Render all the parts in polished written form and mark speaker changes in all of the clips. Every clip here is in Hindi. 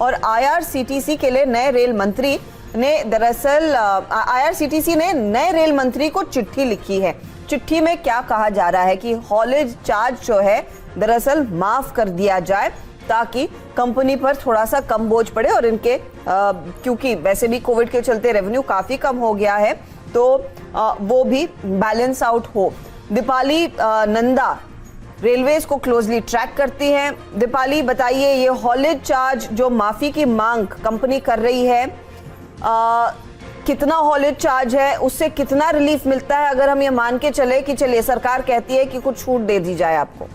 Speaker 1: और आईआरसीटीसी के लिए नए रेल मंत्री ने दरअसल आईआरसीटीसी ने नए रेल मंत्री को चिट्ठी लिखी है। चिट्ठी में क्या कहा जा रहा है कि हॉलेज चार्ज जो है दरअसल माफ कर दिया जाए ताकि कंपनी पर थोड़ा सा कम बोझ पड़े और इनके क्योंकि वैसे भी कोविड के चलते रेवेन्यू काफी कम हो गया है तो वो भी बैलेंस आउट हो। दीपाली नंदा रेलवेज को क्लोजली ट्रैक करती हैं। दीपाली बताइए, ये हॉलेज चार्ज जो माफी की मांग कंपनी कर रही है, कितना हॉलेज चार्ज है, उससे कितना रिलीफ मिलता है अगर हम ये मान के चले कि चलिए सरकार कहती है कि कुछ छूट दे दी जाए आपको?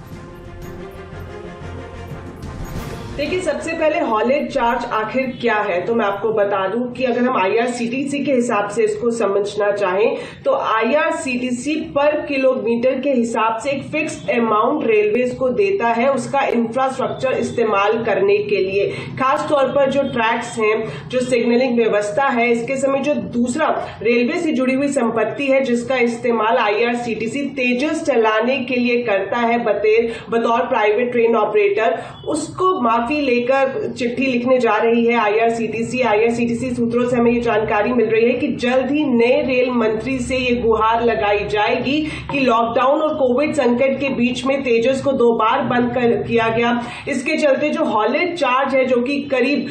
Speaker 2: देखिए, सबसे पहले हॉलेज चार्ज आखिर क्या है तो मैं आपको बता दूं कि अगर हम आईआरसीटीसी के हिसाब से इसको समझना चाहें तो आईआरसीटीसी पर किलोमीटर के हिसाब से एक फिक्स्ड अमाउंट रेलवेज को देता है उसका इंफ्रास्ट्रक्चर इस्तेमाल करने के लिए। खास तौर पर जो ट्रैक्स हैं, जो सिग्नलिंग व्यवस्था है, इसके समय जो दूसरा रेलवे से जुड़ी हुई संपत्ति है जिसका इस्तेमाल आईआरसीटीसी तेजस चलाने के लिए करता है बतौर प्राइवेट ट्रेन ऑपरेटर, उसको माफी लेकर चिट्ठी लिखने जा रही है आईआरसीटीसी सूत्रों से हमें ये जानकारी मिल रही है कि जल्द ही नए रेल मंत्री से ये गुहार लगाई जाएगी कि लॉकडाउन और कोविड संकट के बीच में तेजस को 2 बार बंद किया गया। इसके चलते जो हॉलेज चार्ज है जो कि करीब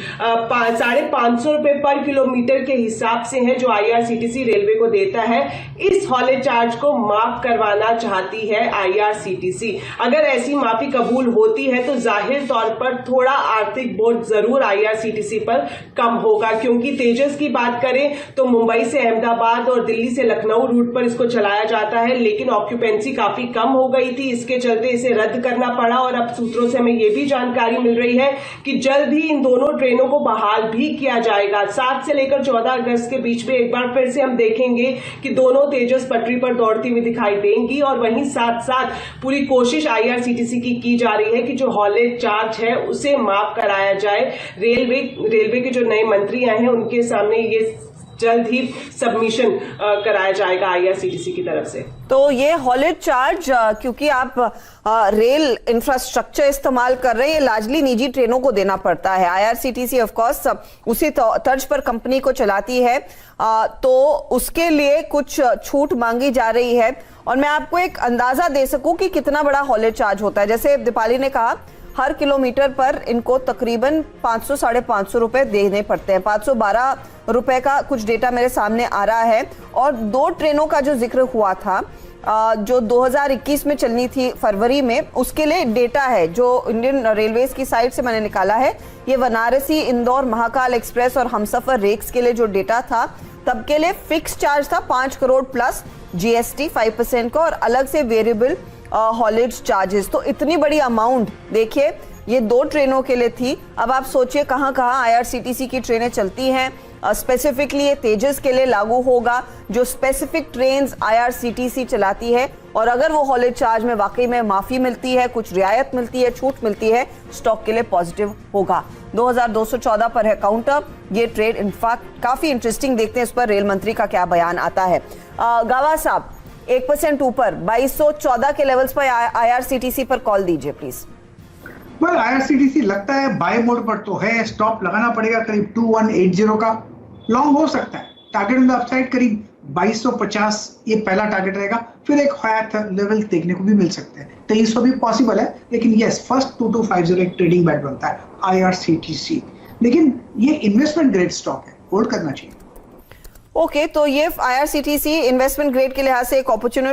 Speaker 2: 550 रुपए पर किलोमीटर के हिसाब से है जो आईआरसीटीसी रेलवे को देता है, इस हॉलेज चार्ज को माफ करवाना चाहती है आईआरसीटीसी। अगर ऐसी माफी कबूल होती है तो जाहिर तौर पर थोड़ा आर्थिक बोझ जरूर आईआरसीटीसी पर कम होगा, क्योंकि तेजस की बात करें तो मुंबई से अहमदाबाद और दिल्ली से लखनऊ रूट पर इसको चलाया जाता है, लेकिन ऑक्यूपेंसी काफी कम हो गई थी, इसके चलते इसे रद्द करना पड़ा। और अब सूत्रों से हमें यह भी जानकारी मिल रही है कि जल्द ही इन दोनों ट्रेनों को बहाल भी किया जाएगा। 7 से लेकर 14 अगस्त के बीच में एक बार फिर से हम देखेंगे कि दोनों तेजस पटरी पर दौड़ती हुई दिखाई देंगी और वहीं साथ साथ पूरी कोशिश आईआरसीटीसी की जा रही है कि जो हॉलेज चार्ज है उसे माफ कराया जाए। रेलवे के जो नए मंत्री आए हैं उनके सामने ये जल्द ही सबमिशन कराया जाएगा आईआरसीटीसी की तरफ से।
Speaker 1: तो ये हॉलेज चार्ज क्योंकि आप रेल इंफ्रास्ट्रक्चर इस्तेमाल कर रहे हैं, ये लार्जली निजी ट्रेनों को देना पड़ता है। आईआरसीटीसी ऑफ कोर्स उसी तर्ज पर कंपनी को चलाती है, तो उसके लिए कुछ छूट मांगी जा रही है। और मैं आपको एक अंदाजा दे सकूं कि कितना बड़ा हॉलेज चार्ज होता है। जैसे दीपाली ने कहा, हर किलोमीटर पर इनको तकरीबन 500-550 रुपए देने पड़ते हैं। 512 रुपए का कुछ डेटा मेरे सामने आ रहा है। और 2 ट्रेनों का जो जिक्र हुआ था जो 2021 में चलनी थी फरवरी में, उसके लिए डेटा है जो इंडियन रेलवेज की साइट से मैंने निकाला है। ये बनारसी इंदौर महाकाल एक्सप्रेस और हमसफर रेक्स के लिए जो डेटा था तब के लिए फिक्स चार्ज था 5 करोड़ प्लस जीएसटी 5% का और अलग से वेरिएबल हॉलेज चार्जेस। तो इतनी बड़ी अमाउंट देखिए ये 2 ट्रेनों के लिए थी। अब आप सोचिए कहां कहां आईआरसीटीसी की ट्रेनें चलती हैं। स्पेसिफिकली ये तेजस के लिए लागू होगा जो स्पेसिफिक ट्रेन्स आईआरसीटीसी चलाती है। और अगर वो हॉलेज चार्ज में वाकई में माफी मिलती है, कुछ रियायत मिलती है, छूट मिलती है, स्टॉक के लिए पॉजिटिव होगा। 2214 पर है काउंटर ये ट्रेड। इनफैक्ट काफी इंटरेस्टिंग, देखते हैं इस पर रेल मंत्री का क्या बयान आता है। गावा साहब, 1% ऊपर 2214 के लेवल्स पर आईआरसीटीसी पर कॉल दीजिए प्लीज।
Speaker 3: आईआरसीटीसी लगता है बाय मोड पर तो है, स्टॉप लगाना पड़ेगा करीब 2180 का। लॉन्ग हो सकता है, टारगेट ऑन द अपसाइड करीब 2250 ये पहला टारगेट रहेगा। फिर एक हायर लेवल देखने को भी मिल सकते हैं, 2300 भी पॉसिबल है, लेकिन यस फर्स्ट 2250 एक ट्रेडिंग बैट बनता है आईआरसीटीसी। लेकिन ये इन्वेस्टमेंट ग्रेड स्टॉक है, होल्ड करना चाहिए।
Speaker 1: ओके, तो ये आईआरसीटीसी इन्वेस्टमेंट ग्रेड के लिहाज से एक अपॉर्चुनिटी